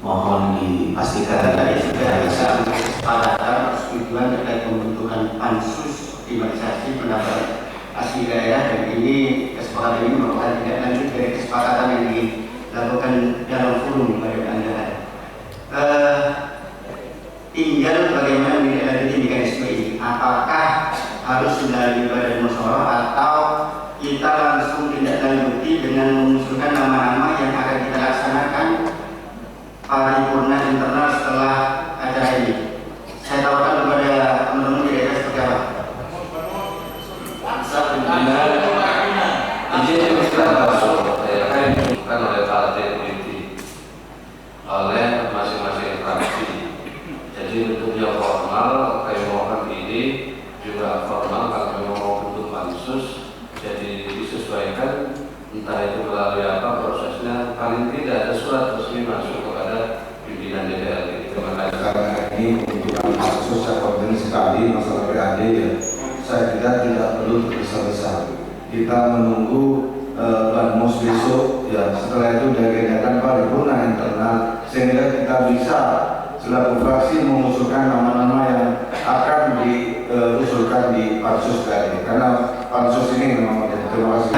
Mohon dipastikan tadi sudah bisa kesepakatan persetujuan terkait pembentukan pansus optimalisasi pendapatan asli daerah, dan ini kesepakatan ini merupakan tindak lanjut dari kesepakatan yang dilakukan dalam forum pada anggaran. Tinggal bagaimana menindaklanjuti mekanisme ini, apakah harus melalui badan musyawarah atau kita langsung tindak lanjuti dengan mengusulkan nama-nama yang akan kita laksanakan paripurna internal setelah acara ini. Saya tawarkan kepada teman-teman di daerah seperti apa. Izin istilah masuk akan dilakukan oleh partai politik oleh masing-masing fraksi. Jadi untuk yang formal kami mohon ini juga formal, kalau kami mau bentuk pansus jadi disesuaikan, entah itu melalui apa prosesnya, paling tidak ada surat resmi masuk kepada pimpinan DPRD. Terima kasih. Karena ini membutuhkan pansus yang penting sekali masalah PAD ya. Saya kira tidak perlu tergesa-gesa. Kita menunggu Banmus besok ya, setelah itu diagendakan paripurna internal sehingga kita bisa selaku fraksi mengusulkan nama-nama yang akan diusulkan di pansus tadi, karena pansus ini memang terima kasih.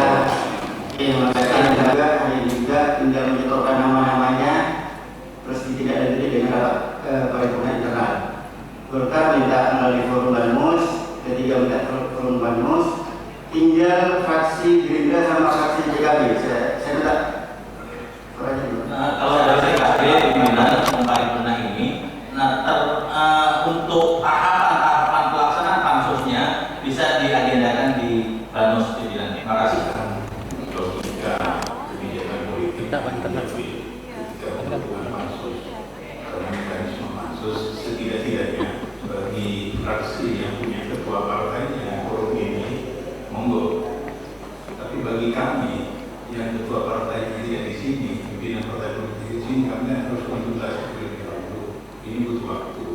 Juga tinggal menyetorkan nama-namanya terus ditindaklanjuti dengan rapat paripurna internal. Golkar minta melalui forum Banmus, ketiga minta forum Banmus, tinggal fraksi Gerindra sama fraksi PKB. Saya minta kalau dari PKB pimpinan paripurna ini, untuk tahapan pelaksanaan pansusnya bisa diagendakan di Banmus pimpinan. Terima kasih. Logika kebijakan politik karena mekanisme pansus setidak-tidaknya bagi fraksi yang punya ketua partainya forum ini monggo, tapi bagi kami yang ketua partainya tidak di sini, pimpinan partai politik di sini, kami harus konsultasi terlebih dahulu. Ini butuh waktu,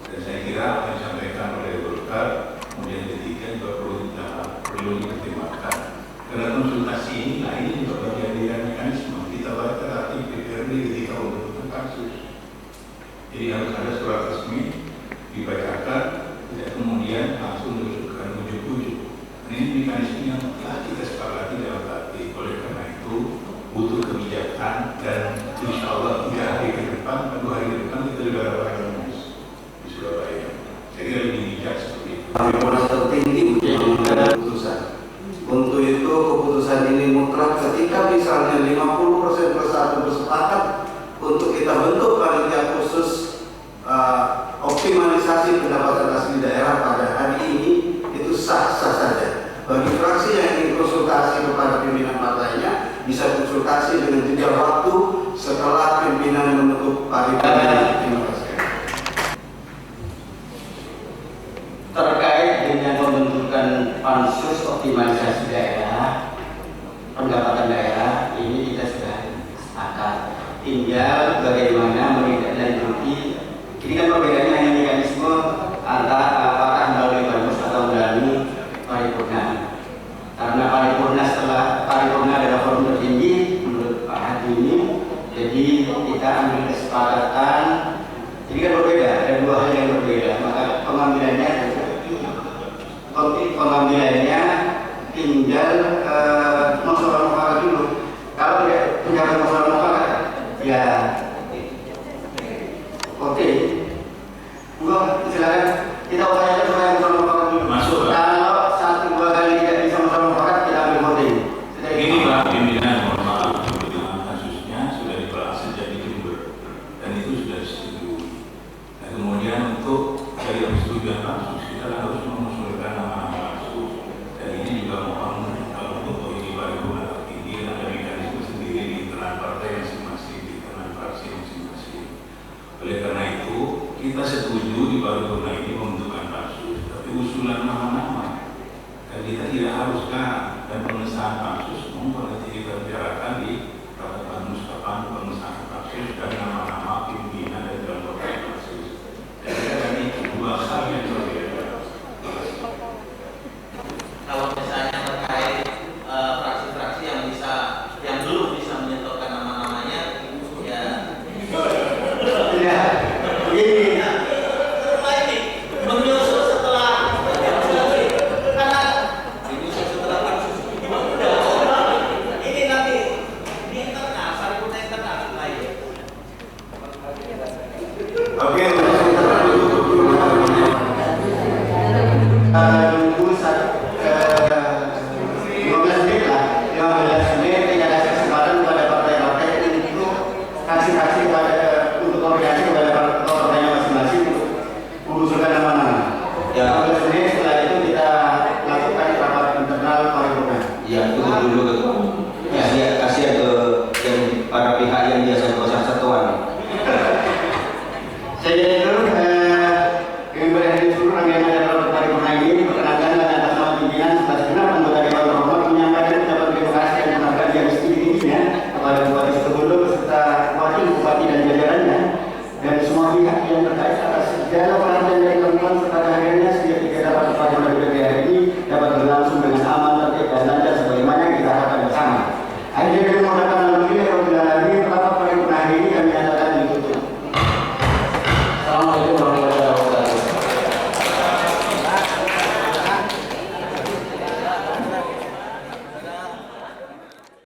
dan saya kira apa yang disampaikan oleh Golkar kemudian ketiga juga perlu dipertimbangkan. Karena konsultasi ini juga bagian dari mekanisme kita baca arti DPRD ketika membentuk pansus. Jadi harus ada surat resmi dibacakan, tidak kemudian langsung diusulkan ujuk-ujuk. Ini mekanisme yang telah kita sepakati dalam hati. Oleh karena itu butuh kebijakan, dan insya Allah 3 hari ke depan, 2 hari ke depan kita sudah ada Banmus di Surabaya. Saya kira lebih bijak seperti itu. Paripurna tertinggi untuk keputusan. Untuk itu keputusan ini mutlak ketika misalnya 50% persatu bersepakat untuk kita bentuk panitia khusus optimalisasi pendapatan asli daerah pada hari ini, itu sah-sah saja. Bagi fraksi yang ingin konsultasi kepada pimpinan partainya, bisa konsultasi dengan jeda waktu setelah pimpinan membentuk paripurna. Terima kasih. terkait dengan pembentukan pansus optimalisasi daerah, pendapatan daerah, ini kita sudah sepakat. Tinggal bagaimana menindaklanjuti. Ini kan perbedaannya hanya mekanisme antara apakah melalui Banmus atau melalui paripurna. Karena paripurna adalah forum tertinggi menurut Pak Hadi ini, jadi kita ambil kesepakatan. Jadi kan berbeda, ada 2 hal yang berbeda. Maka pengambilannya tinggal masalah mufakat dulu. Kalau tidak penjara masalah mufakat, ya oke. Silakan kita upayakan supaya masalah mufakat dulu. Masuk, Pak. Kalau 1-2 kali tidak bisa masalah mufakat, kita ambil voting. Ini Pak pimpinan, mohon maaf, kasusnya sudah dibahas sejak di Jember, dan itu sudah disetujui. Nah, kemudian untuk dari persetujuan pansus, kita harus mengusulkan nama-nama pansus. Dan ini juga mohon untuk ini paripurna tertinggi, ada mekanisme sendiri di internal partai masing-masing, di internal fraksi masing-masing. Oleh karena itu, kita setuju di paripurna ini membentukkan pansus, tapi usulan nama-nama. Dan kita tidak haruskan, dan pengesahan pansus monggo nanti kita bicarakan di rapat Banmus kapan pengesahan pansus dan nama-nama pimpinan dan kelompok pansus. Jadi kan ini 2 hal yang berbeda. Kalau